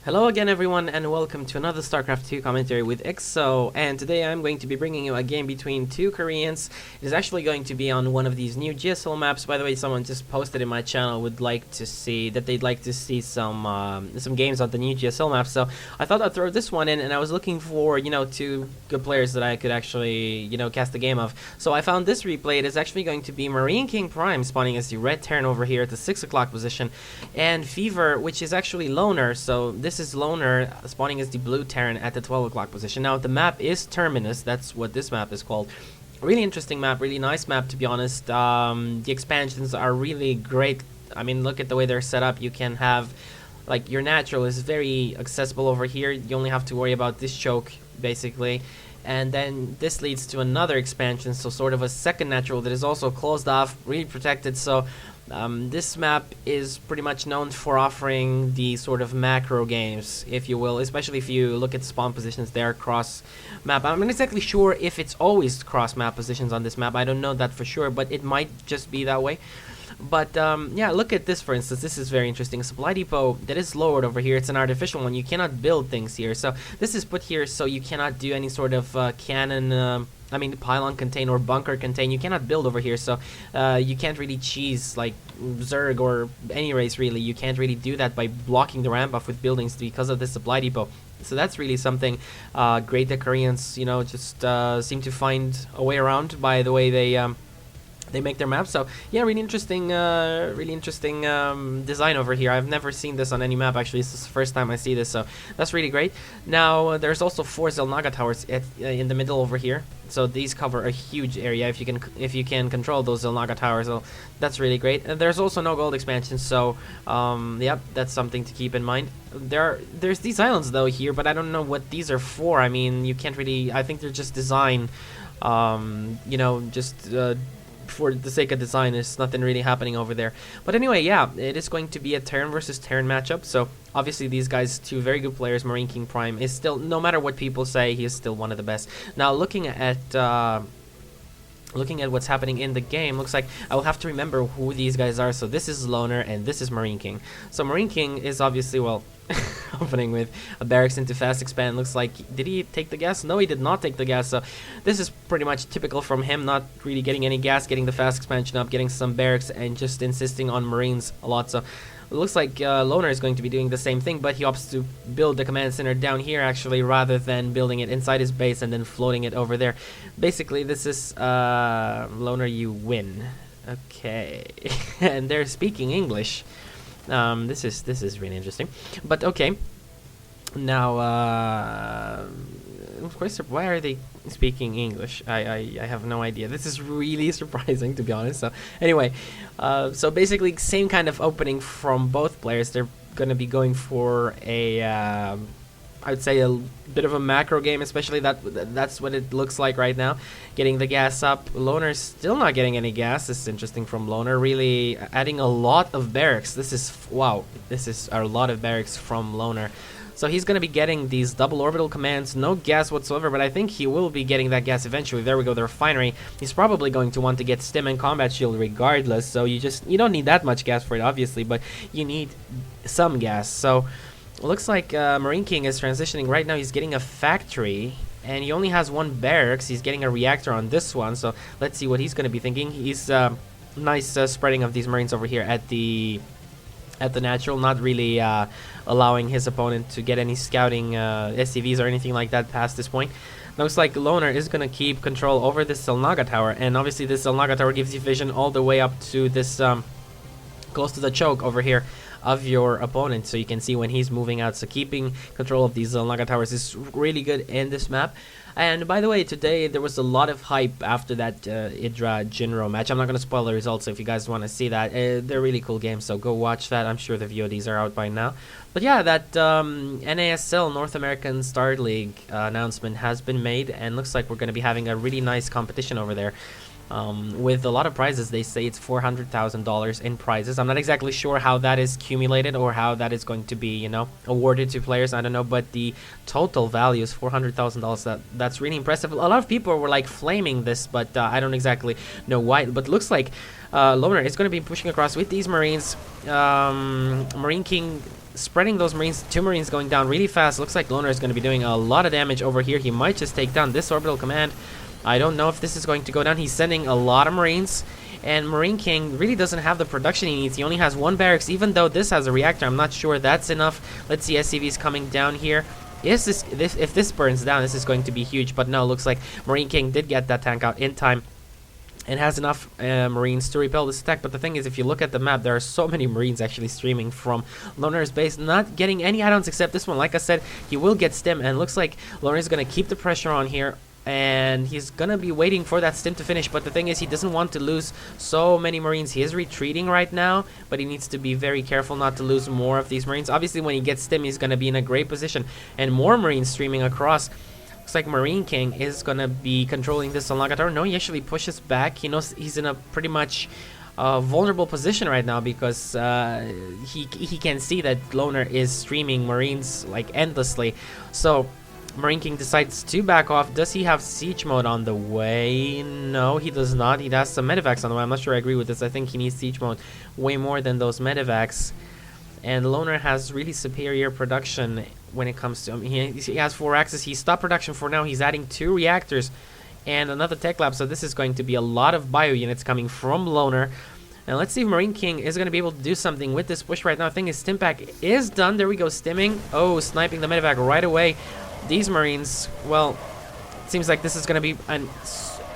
Hello again everyone and welcome to another StarCraft 2 commentary with EXO, and today I'm going to be bringing you a game between two Koreans. It is actually going to be on one of these new GSL maps. By the way, someone just posted in my channel would like to see that they'd like to see some games on the new GSL map, so I thought I'd throw this one in, and I was looking for, two good players that I could actually, cast the game of. So I found this replay. It is actually going to be MarineKingPrime spawning as the red Terran over here at the 6 o'clock position, and Fever, which is actually Loner, so this is Loner spawning as the blue Terran at the 12 o'clock position. Now the map is Terminus, that's what this map is called. Really interesting map, really nice map, to be honest. The expansions are really great. I mean, look at the way they're set up. You can have, like, your natural is very accessible over here. You only have to worry about this choke, basically. And then this leads to another expansion, so sort of a second natural that is also closed off, really protected. So this map is pretty much known for offering the sort of macro games, if you will, especially if you look at spawn positions. They are cross map. I'm not exactly sure if it's always cross map positions on this map. I don't know that for sure, but it might just be that way. But yeah, look at this, for instance. This is very interesting. A supply depot that is lowered over here. It's an artificial one. You cannot build things here. So this is put here so you cannot do any sort of cannon, pylon contain or bunker contain. You cannot build over here. So you can't really cheese like Zerg or any race, really. You can't really do that by blocking the ramp off with buildings because of this supply depot. So that's really something great that Koreans, just seem to find a way around by the way they make their maps. So yeah, really interesting design over here. I've never seen this on any map, actually. This is the first time I see this, so that's really great. Now there's also 4 Zelnaga towers in the middle over here, so these cover a huge area if you can control those Zelnaga towers. So that's really great. And there's also no gold expansion, so yep, that's something to keep in mind. There's these islands though here, but I don't know what these are for. I mean, you can't really, I think they're just design, for the sake of design. There's nothing really happening over there. But anyway, yeah, it is going to be a Terran versus Terran matchup. So obviously these guys, two very good players. MarineKingPrime is still, no matter what people say, he is still one of the best. Now looking at what's happening in the game, looks like I will have to remember who these guys are. So this is Loner and this is MarineKing. So MarineKing is obviously, well, opening with a barracks into fast expand. Looks like, did he take the gas? No, he did not take the gas. So this is pretty much typical from him, not really getting any gas, getting the fast expansion up, getting some barracks, and just insisting on Marines a lot. So it looks like Loner is going to be doing the same thing, but he opts to build the command center down here, actually, rather than building it inside his base and then floating it over there. Basically, this is Loner, you win. Okay. And they're speaking English. This is really interesting, but okay. Now, of course, why are they speaking English? I have no idea. This is really surprising, to be honest. So anyway, so basically same kind of opening from both players. They're gonna be going for a I'd say a bit of a macro game, especially that's what it looks like right now. Getting the gas up. Loner's still not getting any gas. This is interesting from Loner. Really adding a lot of barracks. This is, wow, this is a lot of barracks from Loner. So he's going to be getting these double orbital commands. No gas whatsoever, but I think he will be getting that gas eventually. There we go, the refinery. He's probably going to want to get stim and combat shield regardless. So you don't need that much gas for it, obviously, but you need some gas. So looks like MarineKing is transitioning right now. He's getting a factory, and he only has 1 barracks. He's getting a reactor on this one, so let's see what he's going to be thinking. He's nice spreading of these Marines over here at the natural, not really allowing his opponent to get any scouting SCVs or anything like that past this point. Looks like Loner is going to keep control over this Zelnaga tower, and obviously this Zelnaga tower gives you vision all the way up to this close to the choke over here of your opponent, so you can see when he's moving out. So keeping control of these Zelnaga towers is really good in this map. And by the way, today there was a lot of hype after that Idra Jinro match. I'm not going to spoil the results, so if you guys want to see that, they're really cool games, so go watch that. I'm sure the VODs are out by now. But yeah, that NASL, North American Star League announcement has been made, and looks like we're going to be having a really nice competition over there. With a lot of prizes. They say it's $400,000 in prizes. I'm not exactly sure how that is accumulated or how that is going to be, awarded to players. I don't know, but the total value is $400,000. That's really impressive. A lot of people were like flaming this, but I don't exactly know why. But looks like Loner is going to be pushing across with these Marines. MarineKing spreading those Marines. 2 Marines going down really fast. Looks like Loner is going to be doing a lot of damage over here. He might just take down this orbital command. I don't know if this is going to go down. He's sending a lot of Marines. And Marine King really doesn't have the production he needs. He only has 1 barracks, even though this has a reactor. I'm not sure that's enough. Let's see SCVs coming down here. If this burns down, this is going to be huge. But no, looks like Marine King did get that tank out in time and has enough Marines to repel this attack. But the thing is, if you look at the map, there are so many Marines actually streaming from Loner's base, not getting any add-ons except this one. Like I said, he will get stim, and looks like Loner is going to keep the pressure on here. And he's going to be waiting for that stim to finish. But the thing is, he doesn't want to lose so many Marines. He is retreating right now, but he needs to be very careful not to lose more of these Marines. Obviously, when he gets stim, he's going to be in a great position. And more Marines streaming across. Looks like Marine King is going to be controlling this on Lagatar. No, he actually pushes back. He knows he's in a pretty much vulnerable position right now because he can see that Loner is streaming Marines like endlessly. So Marine King decides to back off. Does he have siege mode on the way? No, he does not. He has some medevacs on the way. I'm not sure I agree with this. I think he needs siege mode way more than those medevacs. And Loner has really superior production when it comes to he has 4 axes. He stopped production for now. He's adding 2 reactors and another tech lab. So this is going to be a lot of bio units coming from Loner. And let's see if Marine King is going to be able to do something with this push right now. I think his stim pack is done. There we go, stimming. Oh, sniping the medevac right away. These Marines, well, it seems like this is going to be a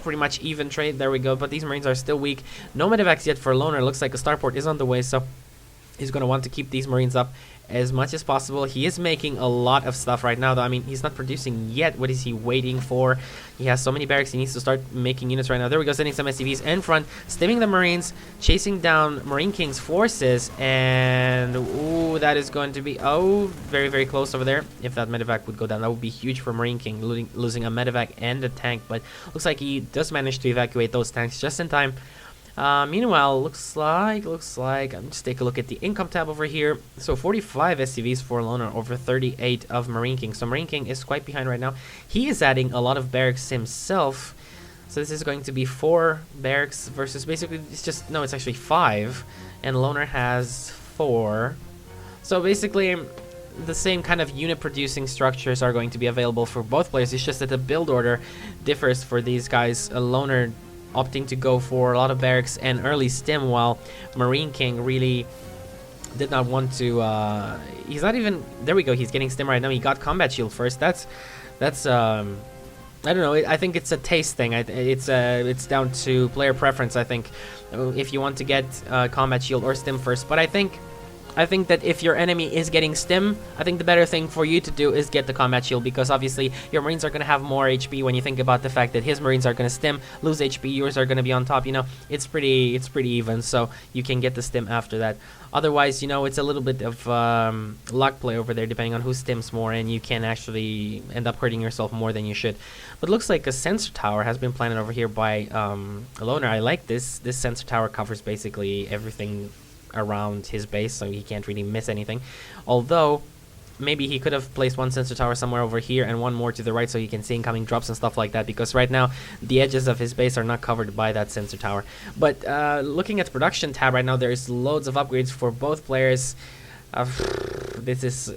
pretty much even trade. There we go. But these Marines are still weak. No medevacs yet for Loner. Looks like a starport is on the way, so he's going to want to keep these Marines up as much as possible. He is making a lot of stuff right now, though. I mean, he's not producing yet. What is he waiting for? He has so many barracks. He needs to start making units right now. There we go, sending some SCVs in front, stimming the Marines, chasing down Marine King's forces, and ooh, that is going to be, oh, very, very close over there. If that medevac would go down, that would be huge for Marine King, losing a medevac and a tank, but looks like he does manage to evacuate those tanks just in time. Meanwhile, looks like, just take a look at the income tab over here. So 45 SCVs for Loner over 38 of Marine King. So Marine King is quite behind right now. He is adding a lot of barracks himself. So this is going to be 4 barracks versus basically, it's actually 5. And Loner has 4. So basically, the same kind of unit producing structures are going to be available for both players. It's just that the build order differs for these guys. Loner opting to go for a lot of barracks and early stim, while Marine King really did not want to. He's not even. There we go. He's getting stim right now. He got combat shield first. That's I don't know. I think it's a taste thing. It's down to player preference. I think if you want to get combat shield or stim first, but I think that if your enemy is getting stim, I think the better thing for you to do is get the combat shield, because obviously your Marines are going to have more HP when you think about the fact that his Marines are going to stim, lose HP, yours are going to be on top. You know, it's pretty even, so you can get the stim after that. Otherwise, you know, it's a little bit of luck play over there, depending on who stims more, and you can actually end up hurting yourself more than you should. But it looks like a sensor tower has been planted over here by Loner. I like this. This sensor tower covers basically everything around his base, so he can't really miss anything. Although maybe he could have placed one sensor tower somewhere over here and one more to the right, so he can see incoming drops and stuff like that, because right now the edges of his base are not covered by that sensor tower. But looking at the production tab right now, there's loads of upgrades for both players. This is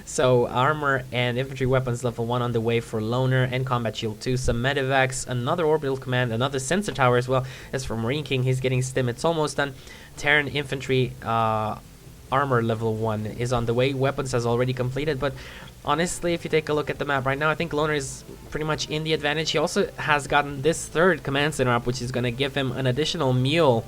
so armor and infantry weapons level 1 on the way for Loner, and combat shield 2, some medevacs, another orbital command, another sensor tower as well. As for Marine King, he's getting stim. It's almost done. Terran infantry armor level 1 is on the way. Weapons has already completed, but honestly, if you take a look at the map right now, I think Loner is pretty much in the advantage. He also has gotten this 3rd command center up, which is going to give him an additional mule.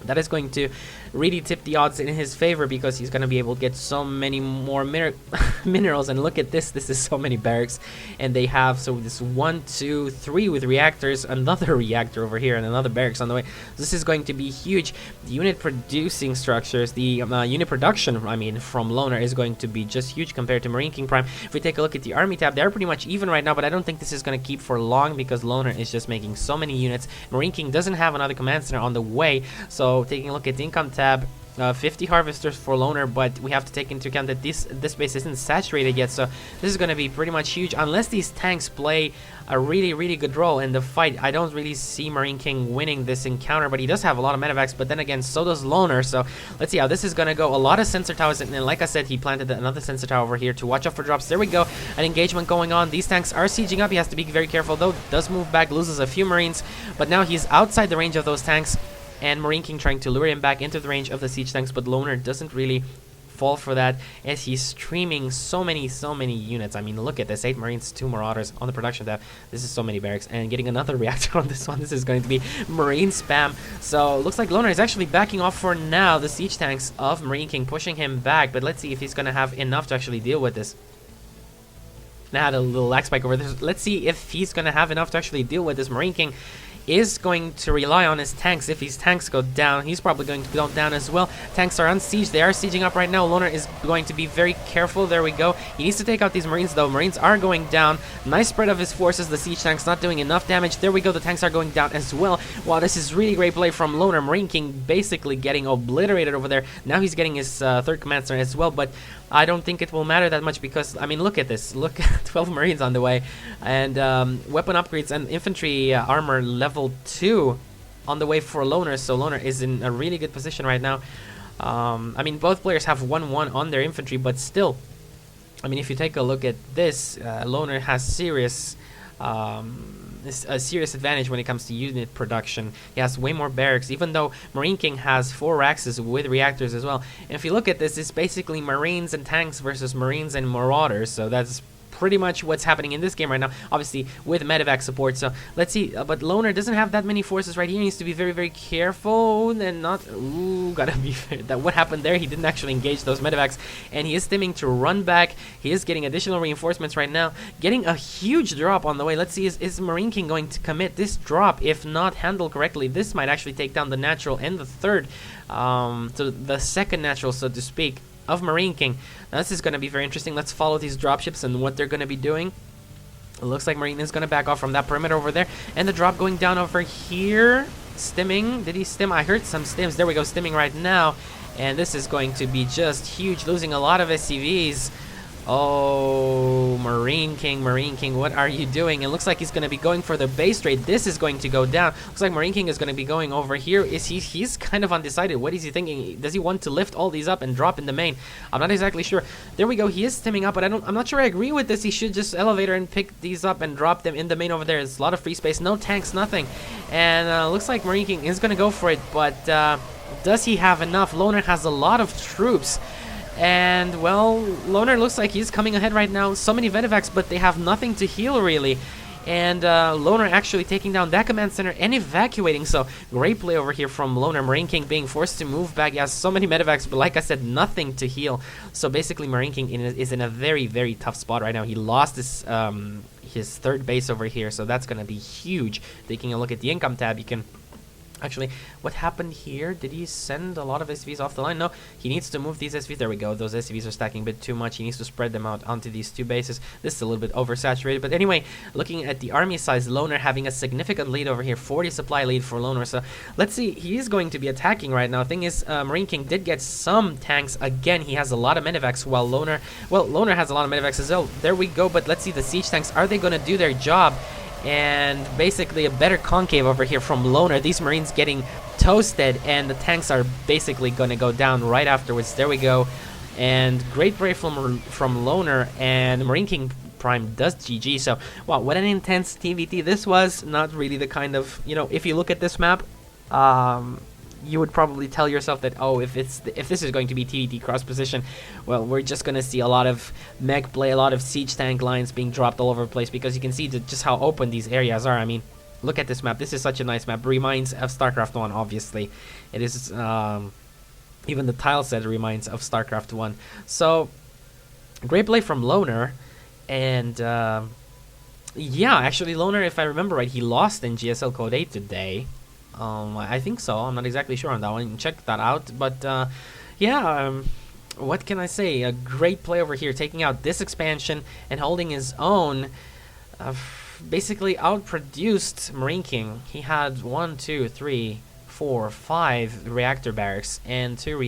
That is going to really tip the odds in his favor, because he's going to be able to get so many more minerals. And look at this. This is so many barracks. And they have, so this 1, 2, 3 with reactors, another reactor over here, and another barracks on the way. This is going to be huge. The unit producing structures, the unit production, I mean, from Loner is going to be just huge compared to MarineKingPrime. If we take a look at the army tab, they're pretty much even right now, but I don't think this is going to keep for long, because Loner is just making so many units. Marine King doesn't have another command center on the way. So taking a look at the income tab, 50 harvesters for Loner, but we have to take into account that this base isn't saturated yet, so this is going to be pretty much huge. Unless these tanks play a really good role in the fight, I don't really see Marine King winning this encounter, but he does have a lot of medevacs, but then again, so does Loner, so let's see how this is going to go. A lot of sensor towers, and like I said, he planted another sensor tower over here to watch out for drops. There we go, an engagement going on. These tanks are sieging up. He has to be very careful, though. Does move back, loses a few Marines, but now he's outside the range of those tanks, and Marine King trying to lure him back into the range of the siege tanks, but Loner doesn't really fall for that as he's streaming so many units. I mean, look at this, 8 Marines, 2 Marauders on the production tab. This is so many barracks, and getting another reactor on this one. This is going to be Marine spam. So looks like Loner is actually backing off for now. The siege tanks of Marine King pushing him back, but let's see if he's going to have enough to actually deal with this. Now had a little lag spike over there. Let's see if he's going to have enough to actually deal with this. Marine King is going to rely on his tanks. If his tanks go down, he's probably going to go down as well. Tanks are on siege. They are sieging up right now. Loner is going to be very careful. There we go. He needs to take out these Marines, though. Marines are going down. Nice spread of his forces. The siege tanks not doing enough damage. There we go. The tanks are going down as well. Wow, this is really great play from Loner. Marine King basically getting obliterated over there. Now he's getting his third command center as well, but I don't think it will matter that much because, I mean, look at this. Look at 12 Marines on the way. And weapon upgrades and infantry armor level 2 on the way for Loner. So Loner is in a really good position right now. I mean, both players have 1-1 on their infantry, but still, I mean, if you take a look at this, Loner has a serious advantage when it comes to unit production. He has way more barracks, even though Marine King has 4 axes with reactors as well. And if you look at this, it's basically Marines and tanks versus Marines and Marauders, so that's pretty much what's happening in this game right now, obviously with medevac support. So let's see, but Loner doesn't have that many forces right here. He needs to be very careful and not, ooh, gotta be fair. That what happened there, he didn't actually engage those medevacs, and he is stimming to run back. He is getting additional reinforcements right now, getting a huge drop on the way. Let's see, is Marine King going to commit this drop? If not handled correctly, this might actually take down the natural and the third, so the second natural, so to speak, of Marine King. Now this is going to be very interesting. Let's follow these dropships and what they're going to be doing. It looks like Marine is going to back off from that perimeter over there, and the drop going down over here. Stimming, did he stim? I heard some stims. There we go, stimming right now, and this is going to be just huge, losing a lot of SCVs. Oh, Marine King, what are you doing? It looks like he's going to be going for the base trade. This is going to go down. Looks like Marine King is going to be going over here. He's kind of undecided. What is he thinking? Does he want to lift all these up and drop in the main? I'm not exactly sure. There we go. He is stimming up, but I'm not sure I agree with this. He should just elevator and pick these up and drop them in the main over there. There's a lot of free space, no tanks, nothing. And looks like Marine King is going to go for it, but does he have enough? Loner has a lot of troops. And, well, Loner looks like he's coming ahead right now. So many medevacs, but they have nothing to heal, really. And Loner actually taking down that command center and evacuating. So, great play over here from Loner. Marine King being forced to move back. He has so many medevacs, but like I said, nothing to heal. So, basically, Marine King is in a very tough spot right now. He lost his third base over here, so that's going to be huge. Taking a look at the income tab, you can... Actually, what happened here? Did he send a lot of SCVs off the line? No, he needs to move these SCVs. There we go. Those SCVs are stacking a bit too much. He needs to spread them out onto these 2 bases. This is a little bit oversaturated. But anyway, looking at the army size, Loner having a significant lead over here. 40 supply lead for Loner. So let's see. He is going to be attacking right now. Thing is, Marine King did get some tanks. Again, he has a lot of medevacs, while Loner... Well, Loner has a lot of medevacs as well. There we go. But let's see the siege tanks. Are they going to do their job? And basically a better concave over here from Loner. These Marines getting toasted, and the tanks are basically going to go down right afterwards. There we go. And great play from Loner, and MarineKingPrime does GG. So, wow, what an intense TVT this was. Not really the kind of, you know, if you look at this map, you would probably tell yourself that, oh, if this is going to be TVT cross position, well, we're just going to see a lot of mech play, a lot of siege tank lines being dropped all over the place, because you can see just how open these areas are. I mean, look at this map. This is such a nice map. Reminds of StarCraft 1, obviously. It is, even the tile set reminds of StarCraft 1. So, great play from Loner. And, yeah, actually, Loner, if I remember right, he lost in GSL Code 8 today. I think so. I'm not exactly sure on that one. Check that out. But, yeah, what can I say? A great play over here, taking out this expansion and holding his own. Basically outproduced Marine King. He had 1, 2, 3, 4, 5 reactor barracks and two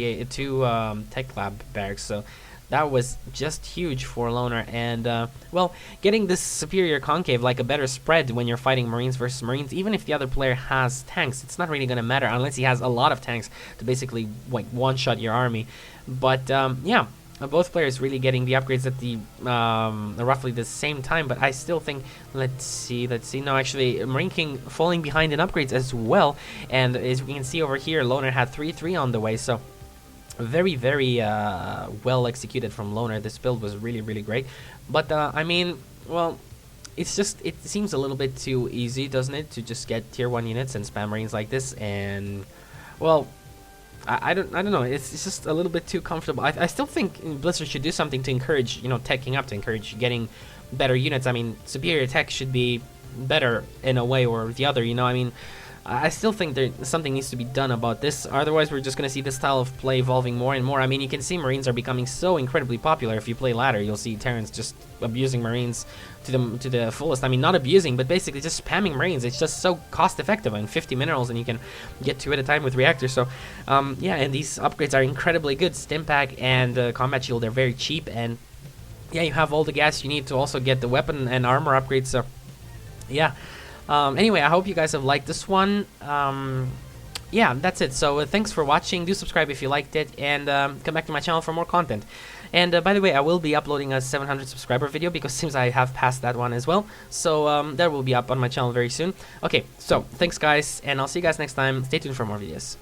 tech lab barracks. So that was just huge for Loner. And well, getting this superior concave, like a better spread when you're fighting Marines versus Marines, even if the other player has tanks, it's not really going to matter unless he has a lot of tanks to basically like one-shot your army. But yeah, both players really getting the upgrades at the roughly the same time. But I still think, let's see, no, actually Marine King falling behind in upgrades as well. And as we can see over here, Loner had 3-3 on the way, so very well executed from Loner. This build was really great. But I mean, well, it's just, it seems a little bit too easy, doesn't it, to just get tier 1 units and spam Marines like this. And well, I don't know, it's just a little bit too comfortable. I still think Blizzard should do something to encourage, you know, teching up, to encourage getting better units. I mean, superior tech should be better in a way or the other, you know. I mean, I still think something needs to be done about this. Otherwise, we're just going to see this style of play evolving more and more. I mean, you can see Marines are becoming so incredibly popular. If you play ladder, you'll see Terrans just abusing Marines to the fullest. I mean, not abusing, but basically just spamming Marines. It's just so cost effective, and 50 minerals, and you can get 2 at a time with reactors. So yeah, and these upgrades are incredibly good. Stim pack and combat shield are very cheap, and yeah, you have all the gas you need to also get the weapon and armor upgrades. So yeah. Anyway, I hope you guys have liked this one. Yeah, that's it. So thanks for watching. Do subscribe if you liked it, and come back to my channel for more content. And by the way, I will be uploading a 700 subscriber video, because it seems I have passed that one as well. So that will be up on my channel very soon. Okay, so thanks guys, and I'll see you guys next time. Stay tuned for more videos.